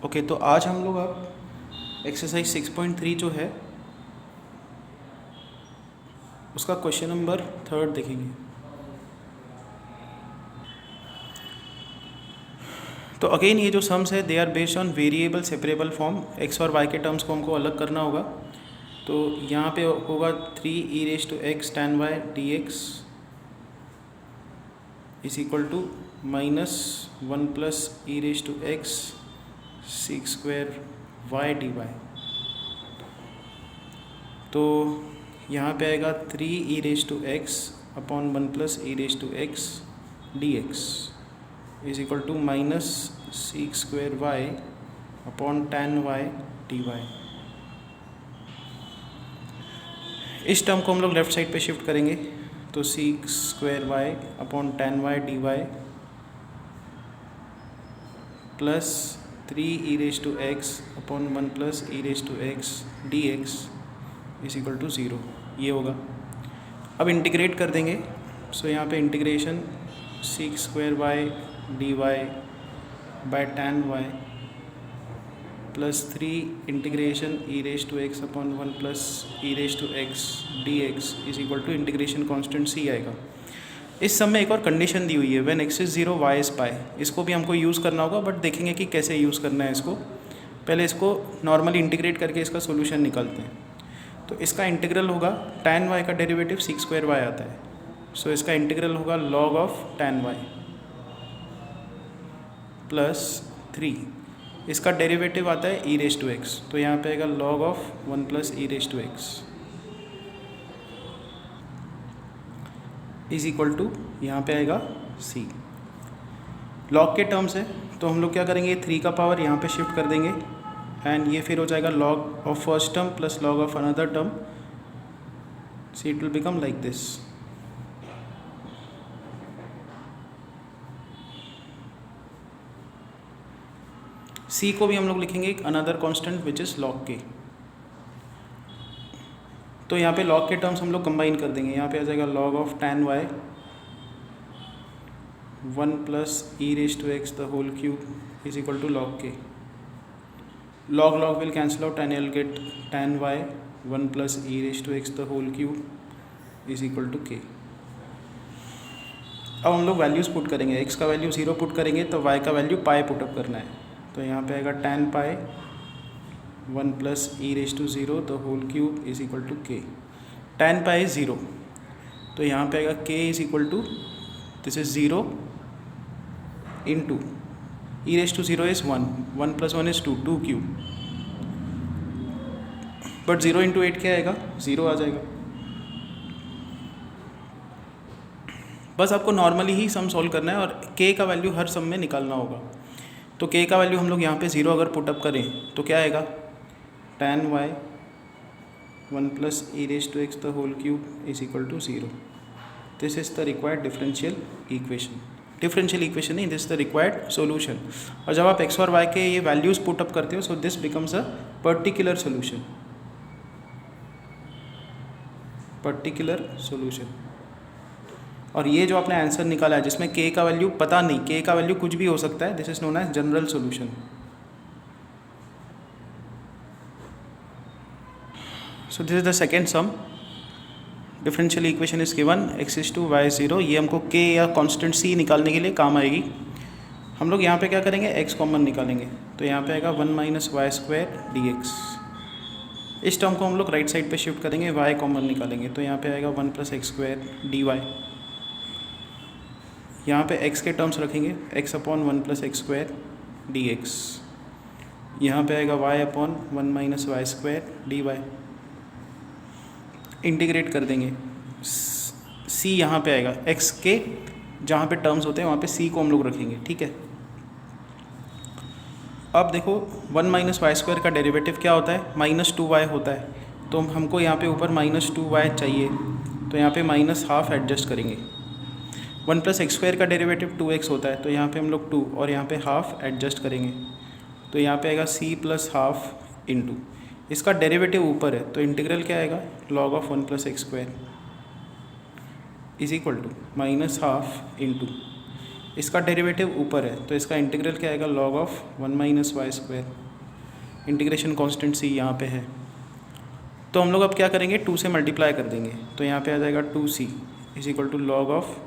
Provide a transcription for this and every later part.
Okay, तो आज हम लोग अब एक्सरसाइज 6.3 जो है उसका क्वेश्चन नंबर 3 देखेंगे। तो अगेन ये जो सम्स है they are based on variable separable form. X और वाई के टर्म्स को हमको अलग करना होगा। तो यहाँ पे होगा 3e⁻x tan y dx is equal to -1 + e⁻x sec² y dy। तो यहाँ पे आएगा 3e⁻x upon 1 + e⁻x dx is equal to -sec² y upon tan y dy। इस टर्म को हम लोग लेफ़्ट साइड पे शिफ्ट करेंगे तो sec² y upon tan y dy plus 3e⁻x upon 1 + e⁻x dx is equal to 0 ये होगा। अब इंटीग्रेट कर देंगे। सो यहाँ पे integration sec² y dy by tan y plus 3 integration e⁻x upon 1 + e⁻x dx is equal to integration constant c आएगा। इस सब में एक और कंडीशन दी हुई है, when x is 0 y is पाई। इसको भी हमको यूज़ करना होगा, बट देखेंगे कि कैसे यूज़ करना है इसको। पहले इसको नॉर्मली इंटीग्रेट करके इसका सोल्यूशन निकालते हैं। तो इसका इंटीग्रल होगा tan y का डेरिवेटिव sec² y आता है। सो इसका इंटीग्रल होगा log of tan y plus 3। इसका डेरिवेटिव आता है e⁻x, तो यहाँ पे आएगा log of 1 + e⁻x is equal to यहाँ पे आएगा c। लॉग के टर्म्स है तो हम लोग क्या करेंगे, 3 का पावर यहाँ पे शिफ्ट कर देंगे एंड ये फिर हो जाएगा log of first term plus log of another term. See it will become like this. c को भी हम लोग लिखेंगे एक another constant which is log k। तो यहाँ पे log के टर्म्स हम लोग कंबाइन कर देंगे। यहाँ पे आ जाएगा log of tan y 1 + e⁻x the whole cube is equal to log k। log will cancel out and you'll get tan y 1 + e⁻x the whole cube is equal to k। अब हम लोग values put करेंगे। x का value 0 put करेंगे तो y का value pi put up करना है। तो यहाँ पे आएगा tan pi 1 + e⁻0 the whole cube is equal to k। tan pi is 0, तो यहाँ पे आएगा k is equal to this is 0 into e⁻0 is 1, 1 + 1 is 2, 2 cube. But 0 into 8 क्या आएगा, 0 आ जाएगा। बस आपको नॉर्मली ही सम सॉल्व करना है और k का वैल्यू हर सम में निकालना होगा। तो k का वैल्यू हम लोग यहाँ पे 0 अगर पुटअप करें तो क्या आएगा, tan y 1 + e⁻x the whole cube is equal to 0। This is the required differential equation. Differential equation नहीं, this is the required solution. और जब आप x और y के ये वैल्यूज़ पुटअप करते हो so this becomes a particular solution. Particular solution. और ये जो आपने आंसर निकाला है जिसमें k का वैल्यू पता नहीं, k का वैल्यू कुछ भी हो सकता है, this is known as general solution. So this is the second sum. Differential equation is given x is two y 0। ये हमको k या कांस्टेंट c निकालने के लिए काम आएगी। हम लोग यहाँ पे क्या करेंगे, x कॉमन निकालेंगे। तो यहाँ पे आएगा 1 - y² dx। इस टर्म को हम लोग राइट साइड पे शिफ्ट करेंगे, y कॉमन निकालेंगे। तो यहाँ पे आएगा 1 + x² dy। यहाँ पे x के टर्म्स रखेंगे, x अपॉन 1 + x² dx। यहाँ पे आएगा y upon 1 - y² dy। Integrate कर देंगे, c यहाँ पे आएगा, x के जहाँ पे टर्म्स होते हैं वहाँ पे c को हम लोग रखेंगे, ठीक है। अब देखो 1 - y² का डेरिवेटिव क्या होता है, -2y होता है। तो हमको यहाँ पे ऊपर -2y चाहिए, तो यहाँ पे -½ एडजस्ट करेंगे। 1 + x² का डेरिवेटिव 2x होता है, तो यहाँ पे हम लोग 2 और यहाँ पे ½ एडजस्ट करेंगे। तो यहाँ पे आएगा c + ½ इंटू, इसका डेरिवेटिव ऊपर है तो इंटीग्रल क्या आएगा, log of 1 + x² is equal to -½ into इसका डेरिवेटिव ऊपर है तो इसका इंटीग्रल क्या आएगा, log of 1 minus y square. Integration constant c यहाँ पे है, तो हम लोग अब क्या करेंगे, 2 से मल्टीप्लाई कर देंगे, तो यहाँ पे आ जाएगा 2c is equal to log of,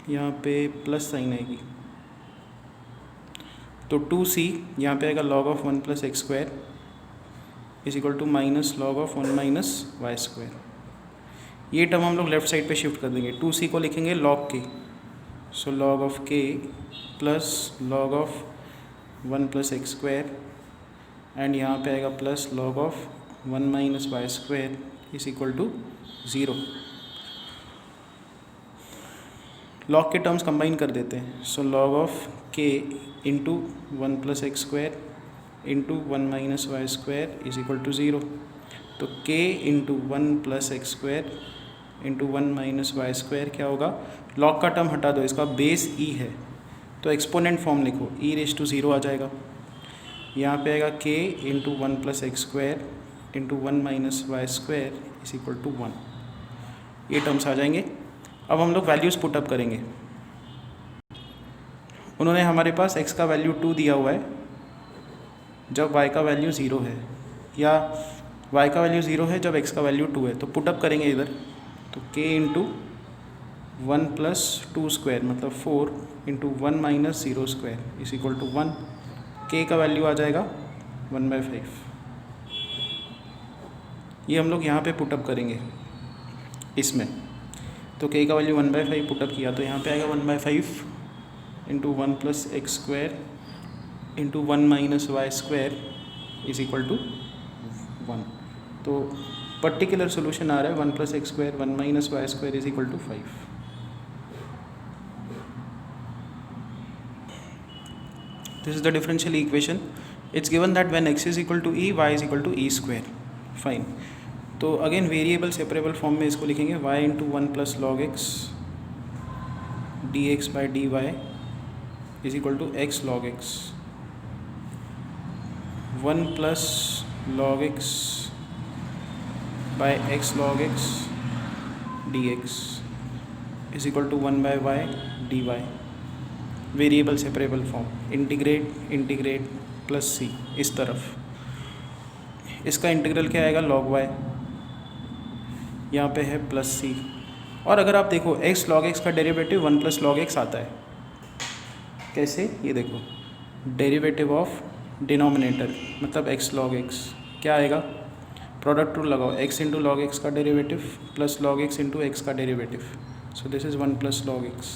यहाँ पे प्लस साइन आएगी, तो 2c यहाँ पे आएगा log of 1 plus x square is equal to minus log of 1 minus y square. ये टर्म हम लोग लेफ्ट साइड पे शिफ्ट कर देंगे, 2c को लिखेंगे log k, so log of k plus log of 1 plus x square and यहाँ पे आएगा plus log of 1 minus y square is equal to 0। Log के टर्म्स कंबाइन कर देते हैं, so log of k into 1 plus x square into 1 minus y square is equal to 0। तो k into 1 plus x square into 1 minus y square क्या होगा, log का term हटा दो, इसका बेस e है तो एक्सपोनेंट फॉर्म लिखो, e रेज टू 0 आ जाएगा। यहाँ पे आएगा k into 1 plus x square into 1 minus y square is equal to 1। ये टर्म्स आ जाएंगे। अब हम लोग वैल्यूज़ पुटअप करेंगे। उन्होंने हमारे पास x का वैल्यू 2 दिया हुआ है जब y का वैल्यू 0 है, या y का वैल्यू 0 है जब x का वैल्यू 2 है, तो पुटअप करेंगे इधर, तो k इंटू 1 प्लस 2 स्क्वायर मतलब 4 into 1 minus 0 square is equal to 1। k का वैल्यू आ जाएगा 1/5। ये हम लोग यहाँ पे पुटअप करेंगे इसमें, तो k का वैल्यू 1/5 पुटअप किया तो यहाँ पे आएगा 1/5 into 1 plus x square into 1 minus y square is equal to 1। तो पर्टिकुलर सोल्यूशन आ रहा है 1 plus x square 1 minus y square is equal to 5। This is the differential equation. It's given that when x is equal to e, y is equal to e square. Fine. तो again variable separable form में इसको लिखेंगे y into 1 plus log x d x by d y is equal to x log x, 1 plus log x by x log x d x is equal to 1 by y d y. Variable separable form, integrate plus c इस तरफ, इसका integral क्या आएगा log Y, यहाँ पे है plus सी। और अगर आप देखो एक्स लॉग एक्स का डेरिवेटिव 1 प्लस लॉग एक्स आता है, कैसे, ये देखो डेरिवेटिव ऑफ डिनोमिनेटर मतलब एक्स लॉग एक्स क्या आएगा, प्रोडक्ट रूल लगाओ, एक्स इंटू लॉग एक्स का derivative plus log x into x का derivative, so this is 1 plus log x.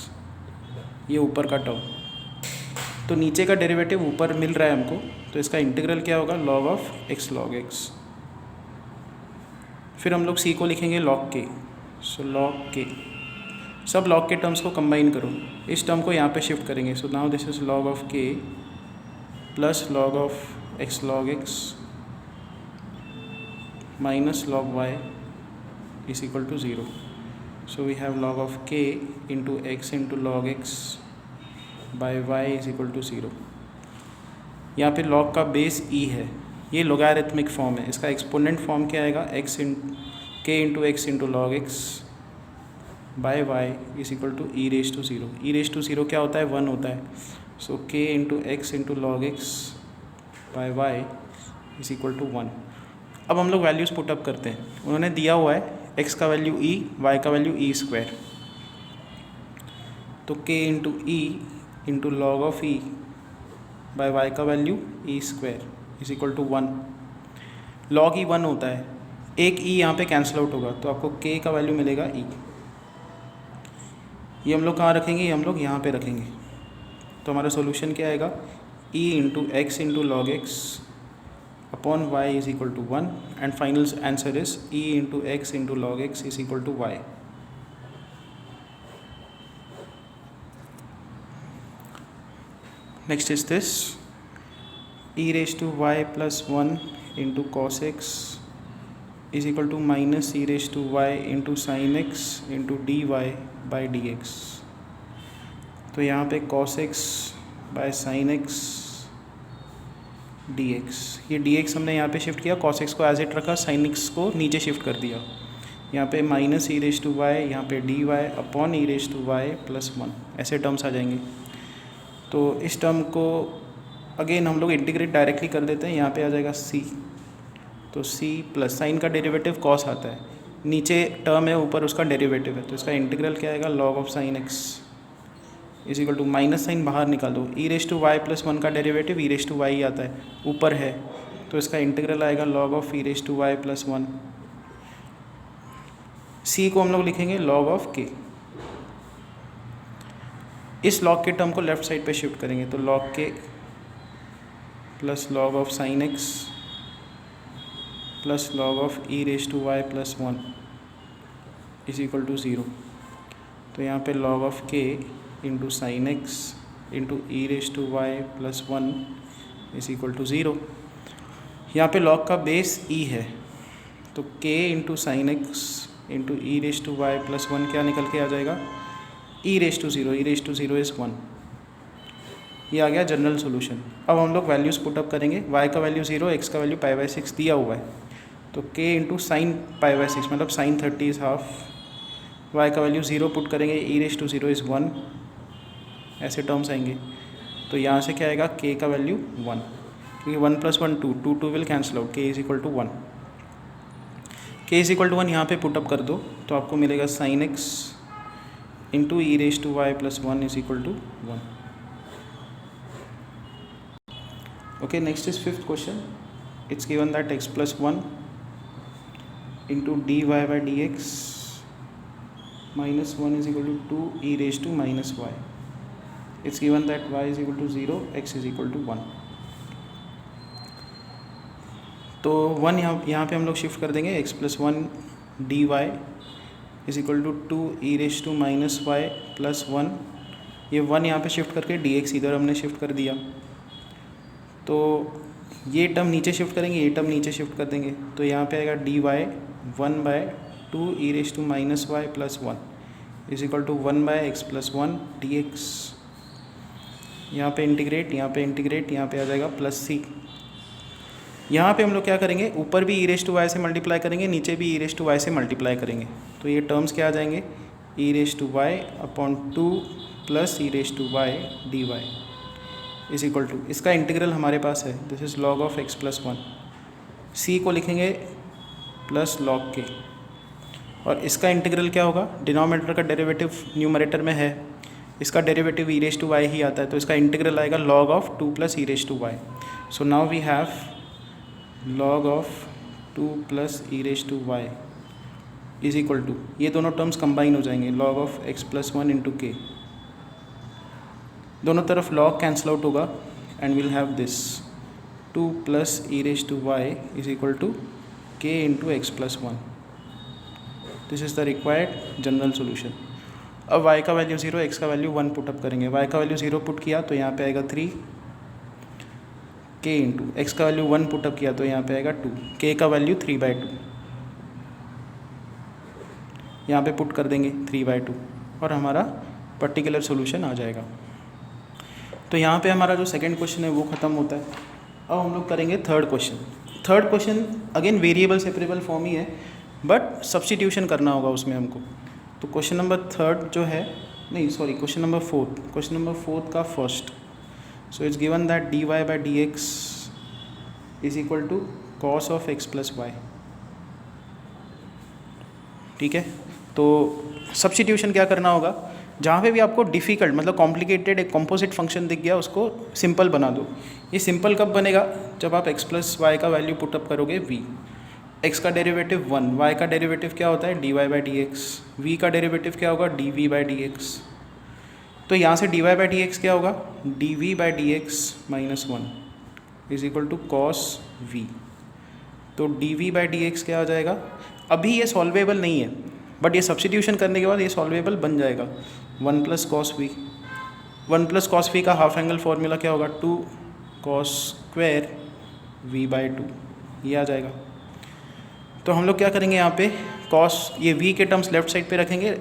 ये ऊपर का टर्म, तो नीचे का डेरिवेटिव ऊपर मिल रहा है हमको, तो इसका इंटीग्रल क्या होगा log of x log x. फिर हम लोग सी को लिखेंगे लॉग के, सो लॉग के, सब लॉग के टर्म्स को कंबाइन करो, इस टर्म को यहाँ पे शिफ्ट करेंगे, so now this is log of k plus log of x log x minus log y is equal to 0। So we have log of k into x into log x by y is equal to 0। यहाँ पे log का base e है, ये logarithmic form है, इसका exponent form क्या आएगा k into x into log x by y is equal to e raise to 0। E raise to 0 क्या होता है, 1 होता है, so k into x into log x by y is equal to 1। अब हम लोग वैल्यूज़ पुटअप करते हैं। उन्होंने दिया हुआ है x का वैल्यू e, y का वैल्यू e स्क्वायर, तो k into e into log of e by y का value e square is equal to 1। Log e 1 होता है, एक e यहाँ पे कैंसिल आउट होगा तो आपको k का वैल्यू मिलेगा e। ये हम लोग कहाँ रखेंगे, ये हम लोग यहाँ पे रखेंगे, तो हमारा सॉल्यूशन क्या आएगा, e into x into log x upon y is equal to 1 and final answer is e into x into log x is equal to y। Next is this e raised to y plus 1 into cos x is equal to minus e raised to y into sin x into dy by dx। तो यहाँ पे cos x by sin x dx, ये dx हमने यहाँ पे shift किया, cos x को as it रखा, sin x को नीचे शिफ्ट कर दिया, यहाँ पे minus e raise to y, यहाँ पे d y upon e raise to Y plus 1, ऐसे टर्म्स आ जाएंगे। तो इस टर्म को अगेन हम लोग इंटीग्रेट डायरेक्टली कर देते हैं, यहाँ पे आ जाएगा सी, तो सी प्लस साइन का डेरिवेटिव कॉस आता है, नीचे टर्म है ऊपर उसका डेरिवेटिव है, तो इसका इंटीग्रल क्या आएगा log of sine X is equal to minus sine बाहर निकालो, E raise to Y plus 1 का derivative E raise to Y आता है, ऊपर है तो इसका इंटीग्रल आएगा log of E raise to Y plus 1। C को हम लोग लिखेंगे लॉग ऑफ के। इस लॉग के टर्म को लेफ्ट साइड पे शिफ्ट करेंगे, तो log k plus log of sine x plus log of E raise to Y plus 1 is equal to 0। तो यहाँ पे log of k into sine x into e raise to Y plus 1 is equal to 0। यहाँ पे log का base ई है, तो k into sine x into e raise to Y plus 1 क्या निकल के आ जाएगा e raise to 0, e raise to 0 is 1। ये आ गया जनरल सोल्यूशन। अब हम लोग वैल्यूज़ पुटअप करेंगे, y का वैल्यू 0, x का वैल्यू π/6 दिया हुआ है, तो k इंटू साइन π/6 मतलब साइन 30 इज़ हाफ, y का वैल्यू 0 पुट करेंगे, ई रेज टू 0 इज़ 1, ऐसे टर्म्स आएंगे। तो यहाँ से क्या आएगा k का वैल्यू 1, क्योंकि 1 + 1 2, 2 will cancel out, k is equal to 1। k is equal to 1 यहाँ पे पुटअप कर दो तो आपको मिलेगा sine x into e raise to Y plus 1 is equal to 1। Okay, next is fifth question. It's given that x plus 1 into dy by dx minus 1 is equal to 2 e raised to minus y. It's given that y is equal to 0, x is equal to 1. तो 1 यहाँ पे हम लोग shift कर देंगे, x plus 1 dy is equal to 2 e raised to minus y plus 1। ये 1 यहाँ पे शिफ्ट करके dx इधर हमने शिफ्ट कर दिया, तो ये टर्म नीचे शिफ्ट करेंगे, ये टर्म नीचे शिफ्ट कर देंगे, तो यहाँ पे आएगा dy 1/2 e raise to minus Y plus 1 is equal to 1/x plus 1 dx। यहाँ पे इंटीग्रेट, यहाँ पे इंटीग्रेट, यहाँ पे आ जाएगा प्लस सी। यहाँ पे हम लोग क्या करेंगे, ऊपर भी ई रेज टू वाई से मल्टीप्लाई करेंगे, नीचे भी ई रेज टू वाई से मल्टीप्लाई करेंगे, तो ये टर्म्स क्या आ जाएंगे e raise to y upon 2 plus e raise to y d y is equal to, इसका इंटीग्रल हमारे पास है, this is log of x plus 1। C को लिखेंगे प्लस लॉग के, और इसका इंटीग्रल क्या होगा, डिनोमिनेटर का डेरिवेटिव न्यूमरेटर में है, इसका derivative E raise to y ही आता है, तो इसका इंटीग्रल आएगा log of 2 plus e raise to y. So now we have log of 2 plus e raise to y is equal to, ये दोनों टर्म्स कंबाइन हो जाएंगे, log of x plus 1 into k, दोनों तरफ लॉग कैंसिल आउट होगा and will have this 2 plus e raise to y is equal to के into x plus 1। This is the required general solution. अब y का value 0, x का value 1 put up करेंगे, y का value 0 put किया तो यहाँ पे आएगा 3 k इंटू एक्स का वैल्यू 1 पुटअप किया तो यहाँ पे आएगा 2, k का वैल्यू 3/2, यहाँ पे पुट कर देंगे 3/2 और हमारा पर्टिकुलर सोल्यूशन आ जाएगा। तो यहाँ पे हमारा जो सेकंड क्वेश्चन है वो ख़त्म होता है। अब हम लोग करेंगे third question. Third question again variable separable form ही है, बट सब्स्टिट्यूशन करना होगा उसमें हमको। तो क्वेश्चन नंबर थर्ड जो है, नहीं sorry question number fourth, question number fourth का first. So it's given that dy by D x is equal to cos of x plus y. ठीक है, तो सब्स्टिट्यूशन क्या करना होगा, जहाँ पे भी आपको डिफ़िकल्ट मतलब कॉम्प्लिकेटेड एक कॉम्पोजिट फंक्शन दिख गया उसको सिंपल बना दो। ये सिंपल कब बनेगा, जब आप x प्लस वाई का वैल्यू पुटअप करोगे v, x का डेरिवेटिव 1, y का डेरिवेटिव क्या होता है dy by D x, v का डेरिवेटिव क्या होगा dv बाई डी एक्स। तो यहाँ से dy बाई डी एक्स क्या होगा dv by D x minus 1 is equal to cos v। तो dv बाई डी एक्स क्या आ जाएगा, अभी ये सॉल्वेबल नहीं है बट ये सब्स्टिट्यूशन करने के बाद ये सॉल्वेबल बन जाएगा, 1 plus cos v. 1 plus cos v का हाफ एंगल फॉर्मूला क्या होगा 2 कॉस स्क्वायर v बाई 2, ये आ जाएगा। तो हम लोग क्या करेंगे यहाँ पे कॉस, ये v के टर्म्स लेफ्ट साइड पे रखेंगे,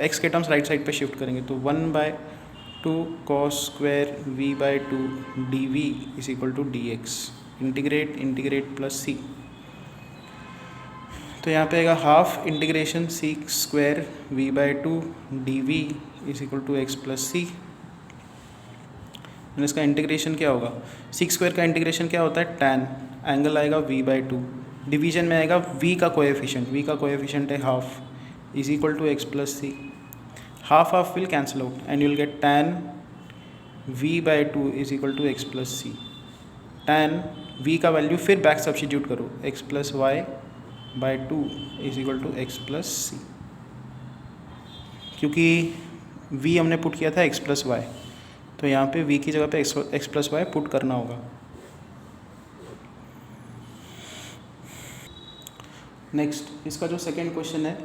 x के टर्म्स राइट साइड पे शिफ्ट करेंगे, तो 1/2 cos square v by 2 dv is equal to dx। Integrate integrate plus c, तो यहाँ पे आएगा half integration sec square v by two d v is equal to x plus c. इसका integration क्या होगा, सीक स्क्वायर का integration क्या होता है, टैन, एंगल आएगा वी बाई टू, डिवीजन में आएगा वी का कोएफिशिएंट है half, is equal to x plus c. Half half will cancel out and you will get tan v by two is equal to x plus c. Tan v का value फिर back substitute करो, x plus y by two is equal to x plus c, क्योंकि v हमने put किया था x plus Y, तो यहाँ पे v की जगह पे x प्लस वाई पुट करना होगा। नेक्स्ट इसका जो सेकेंड क्वेश्चन है,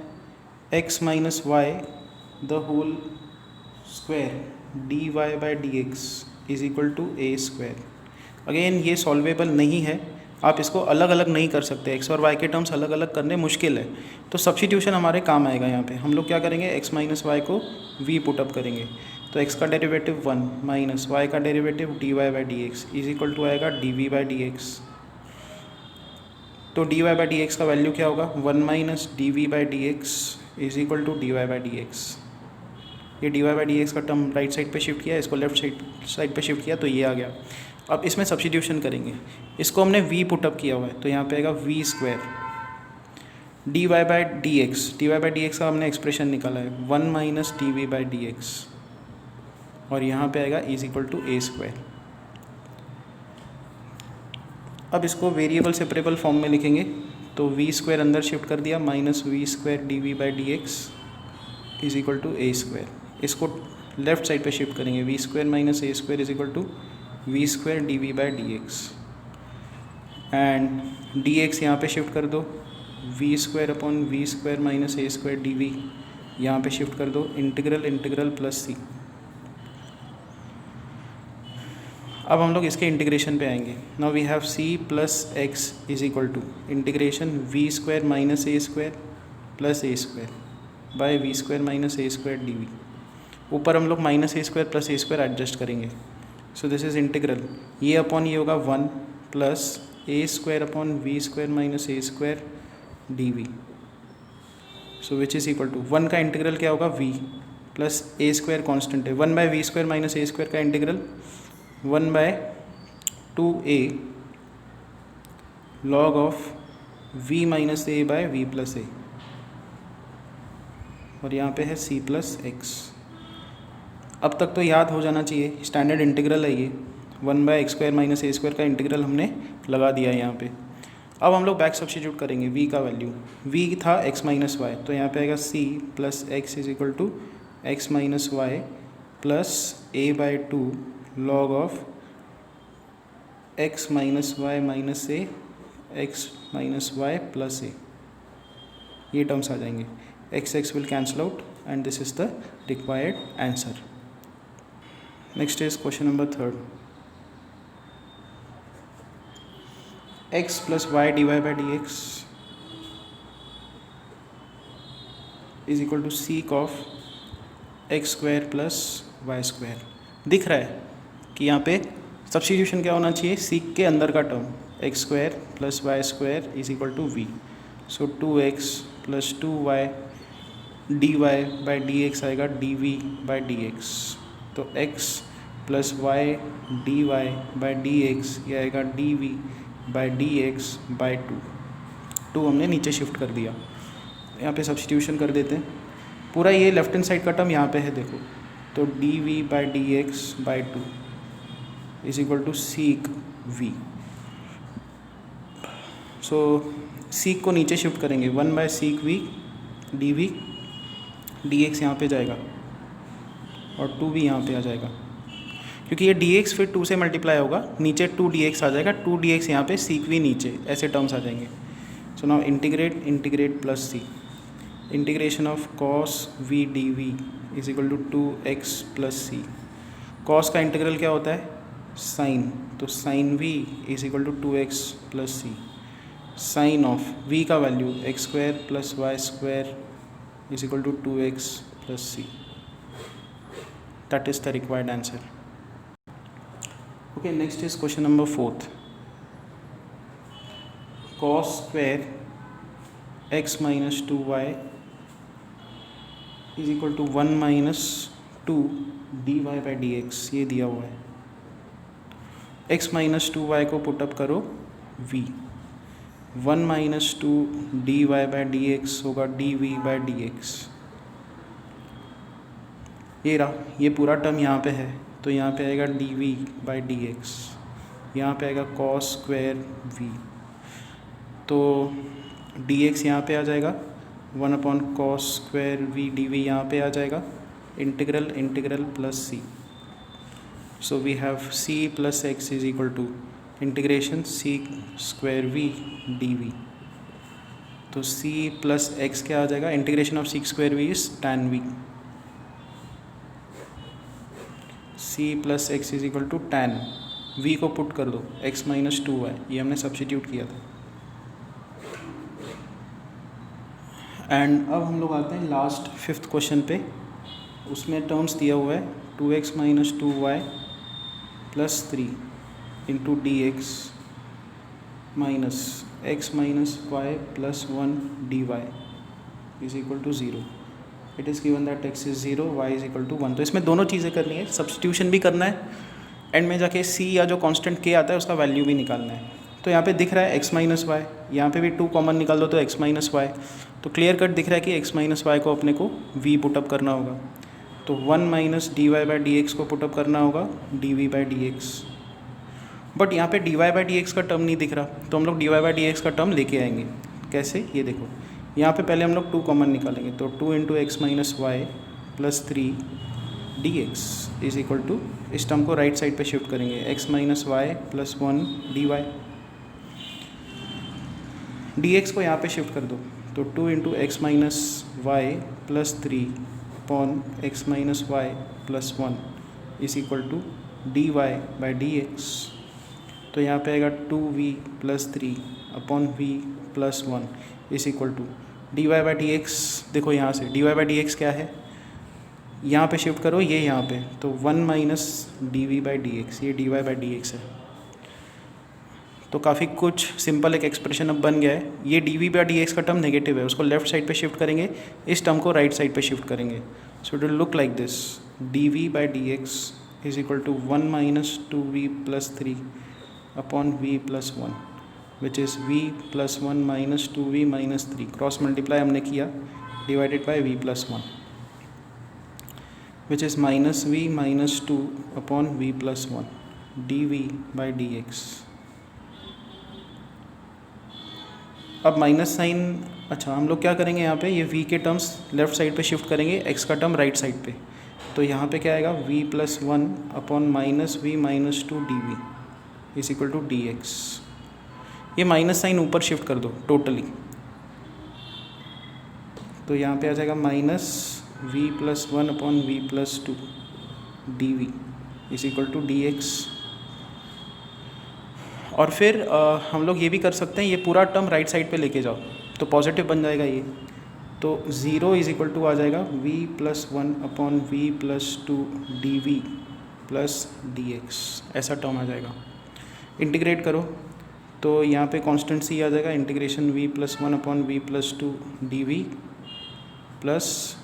x minus y the whole square d Y by D x is equal to a square. Again ये सॉल्वेबल नहीं है, आप इसको अलग अलग नहीं कर सकते, x और y के टर्म्स अलग अलग करने मुश्किल है, तो सब्स्टिट्यूशन हमारे काम आएगा। यहाँ पे हम लोग क्या करेंगे, x माइनस वाई को v पुटअप करेंगे, तो x का डेरिवेटिव 1 माइनस y का derivative dy by D x is equal to आएगा dv बाई डी एक्स। तो dy बाई डी एक्स का वैल्यू क्या होगा, 1 minus dv by D x is equal to dy by D x. ये dy by D x का term right side पे shift किया, इसको लेफ्ट साइड पे शिफ्ट किया, तो ये आ गया। अब इसमें सब्स्टिट्यूशन करेंगे, इसको हमने v पुटअप किया हुआ है, तो यहाँ पे आएगा v square dy by D x का हमने एक्सप्रेशन निकाला है 1 minus dv by D x, और यहाँ पे आएगा is equal to a square. अब इसको वेरिएबल सेपरेबल फॉर्म में लिखेंगे, तो v स्क्वायर अंदर शिफ्ट कर दिया, minus v square dv by D x is equal to a square. इसको लेफ्ट साइड पे शिफ्ट करेंगे, v square minus a square is equal to v square d we by D x, and d x यहाँ पर shift कर दो, v square upon v square minus a square d v यहाँ पर shift कर दो, integral plus सी। अब हम लोग इसके इंटीग्रेशन पे आएंगे। Now we have c plus x is equal to integration v square minus a square plus a square by v square minus a square d v. ऊपर हम लोग minus a square plus a square adjust करेंगे, so this is integral, ये upon ये होगा 1 plus a square upon v square minus a square d v, so which is equal to 1 का integral क्या होगा, v plus a square constant है, 1 by v square minus a square का integral 1 by 2a log of v minus a by v plus a, और यहाँ पे है c plus x. अब तक तो याद हो जाना चाहिए, स्टैंडर्ड इंटीग्रल है ये, 1 by x square minus a square का इंटीग्रल हमने लगा दिया है यहाँ पे। अब हम लोग बैक सब्स्टिट्यूट करेंगे, v का वैल्यू, v था x माइनस वाई, तो यहाँ पे आएगा c plus x is equal to x minus Y plus a by two log of x minus Y minus a x minus Y plus a, ये terms आ जाएंगे, x will cancel out and this is the required answer. Next is question number 3, x plus y d Y by D x is equal to sec of x square plus y square. दिख रहा है कि यहाँ पे substitution क्या होना चाहिए, seek के अंदर का term x square plus y square is equal to v, so 2x plus 2y d Y by D x आएगा d we by D x, तो x plus y d Y by D x ये आएगा d we by D x by two हमने नीचे shift कर दिया, यहाँ पे सब्स्टिट्यूशन कर देते हैं, पूरा ये लेफ्ट हैंड साइड का टर्म यहाँ पे है देखो, तो d we by D x by two is equal to sec v. So sec को नीचे शिफ्ट करेंगे, 1 by sec v d v d x यहाँ पर जाएगा और 2 भी यहाँ पे आ जाएगा, क्योंकि ये डी एक्स फिर 2 से मल्टीप्लाई होगा, नीचे 2 डी एक्स आ जाएगा, 2 डी एक्स यहाँ पे सीक वी नीचे, ऐसे टर्म्स आ जाएंगे। So now integrate plus c, integration of cos v d v is equal to 2x plus c. Cos का इंटीग्रल क्या होता है, साइन, तो sine v is equal to 2x plus c. Sine of v का value x square plus y square is equal to 2x plus c, that is the required answer. Okay, next is question number 4, cos square x minus 2y is equal to 1 minus 2 dy by D x, ये दिया हुआ है। x minus 2y को put up करो v, 1 minus 2 dy by D x होगा dv by D x. ये रहा, ये पूरा टर्म यहाँ पे है, तो यहाँ पे आएगा dv बाई डी एक्स, यहाँ पे आएगा cos स्क्वायर v, तो dx यहाँ पे आ जाएगा 1 upon cos square v dv यहाँ पे आ जाएगा, integral integral plus c। So we have c plus x is equal to integration c square v dv। तो c प्लस x क्या आ जाएगा, integration of c square v is tan v, c plus x is equal to tan v को put कर दो, x minus 2y, ये हमने substitute किया था। एंड अब हम लोग आते हैं लास्ट 5th क्वेश्चन पे, उसमें टर्म्स दिया हुआ है 2x minus 2y plus 3 into d x minus x minus y plus 1 dy is equal to 0। It is given that x is 0, y is equal to 1। तो इसमें दोनों चीज़ें करनी है, सब्स्टिट्यूशन भी करना है, एंड में जाके c या जो कांस्टेंट k आता है उसका वैल्यू भी निकालना है। तो यहाँ पे दिख रहा है x माइनस वाई, यहाँ पर भी 2 कॉमन निकाल दो तो x माइनस वाई, तो क्लियर कट दिख रहा है कि x माइनस वाई को अपने को v पुटअप करना होगा। तो 1 minus d Y by D x को पुटअप करना होगा d by D x. But यहाँ पे d Y by D x का टर्म नहीं दिख रहा, तो हम लोग d Y by D x का टर्म लेके आएंगे। कैसे, ये देखो, यहाँ पे पहले हम लोग 2 कॉमन निकालेंगे, तो 2 into x minus Y plus 3 d x is equal to, इस टर्म को राइट साइड पे शिफ्ट करेंगे, x minus Y plus 1 d y, d x को यहाँ पे शिफ्ट कर दो, तो 2 into x minus Y plus 3 upon x minus Y plus 1 is equal to D Y by D x. तो यहाँ पे आएगा 2v plus 3 upon v plus 1 is equal to D Y by D X. देखो यहाँ से D Y by D x क्या है, यहाँ पे शिफ्ट करो, ये यहाँ पे, तो 1 minus d we by D x, ये d Y by D x है। तो काफ़ी कुछ सिंपल एक एक्सप्रेशन अब बन गया है। ये D we by D x का टर्म नेगेटिव है, उसको लेफ्ट साइड पे शिफ्ट करेंगे, इस टर्म को राइट साइड पे शिफ्ट करेंगे। So it will look like this, D we by D x is equal to 1 minus 2v plus 3 upon v plus 1 which is v plus 1 minus 2v minus 3, cross multiply हमने किया, divided by v plus 1 which is minus v minus 2 upon v plus 1 dv by D X. अब minus sign, अच्छा हम लोग क्या करेंगे यहाँ पे, ये v के टर्म्स लेफ्ट साइड पे शिफ्ट करेंगे, x का टर्म राइट साइड पे, तो यहाँ पे क्या आएगा v plus 1 upon minus v minus 2 dv is equal to D x. ये माइनस साइन ऊपर शिफ्ट कर दो टोटली, तो यहाँ पे आ जाएगा minus v plus 1 upon v plus 2 dv is equal to D x. और फिर हम लोग ये भी कर सकते हैं, ये पूरा टर्म राइट साइड पे लेके जाओ तो पॉजिटिव बन जाएगा ये, तो 0 इज इक्वल टू आ जाएगा v plus 1 upon v plus 2 dv plus D x, ऐसा टर्म आ जाएगा। इंटीग्रेट करो तो यहाँ पे कांस्टेंट c आ जाएगा, integration v plus 1 upon v plus 2 dv plus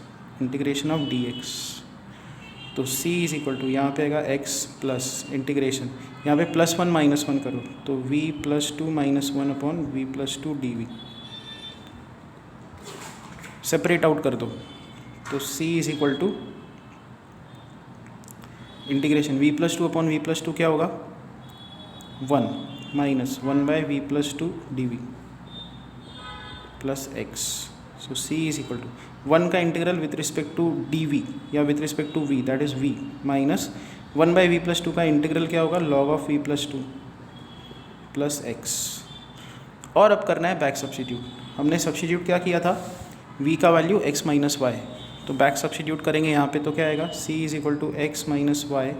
integration of D x. तो c इज इक्वल टू यहाँ पे आएगा x प्लस इंटीग्रेशन, यहाँ पे प्लस 1 माइनस 1 करो, तो v plus 2 minus 1 upon v plus 2 dv, separate out कर दो, तो c is equal to integration v plus 2 upon v plus 2 क्या होगा 1 minus 1 by V plus 2 dv plus x। So c is equal to 1 का integral with respect to dv या with respect to v, that is v, minus 1 by V plus 2 का integral क्या होगा log of v plus 2 plus x। और अब करना है back substitute. हमने सब्स्टिट्यूट क्या किया था, v का वैल्यू x माइनस वाई, तो बैक सब्स्टिट्यूट करेंगे यहाँ पे, तो क्या आएगा c is equal to x minus Y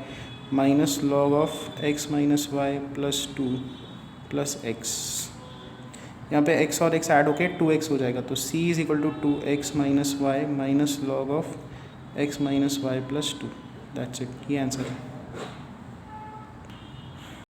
minus log of x minus Y plus 2 plus x। यहाँ पे x और x ऐड होके 2x हो जाएगा, तो c is equal to 2x minus Y minus log of x minus Y plus 2, that's it, ये answer है।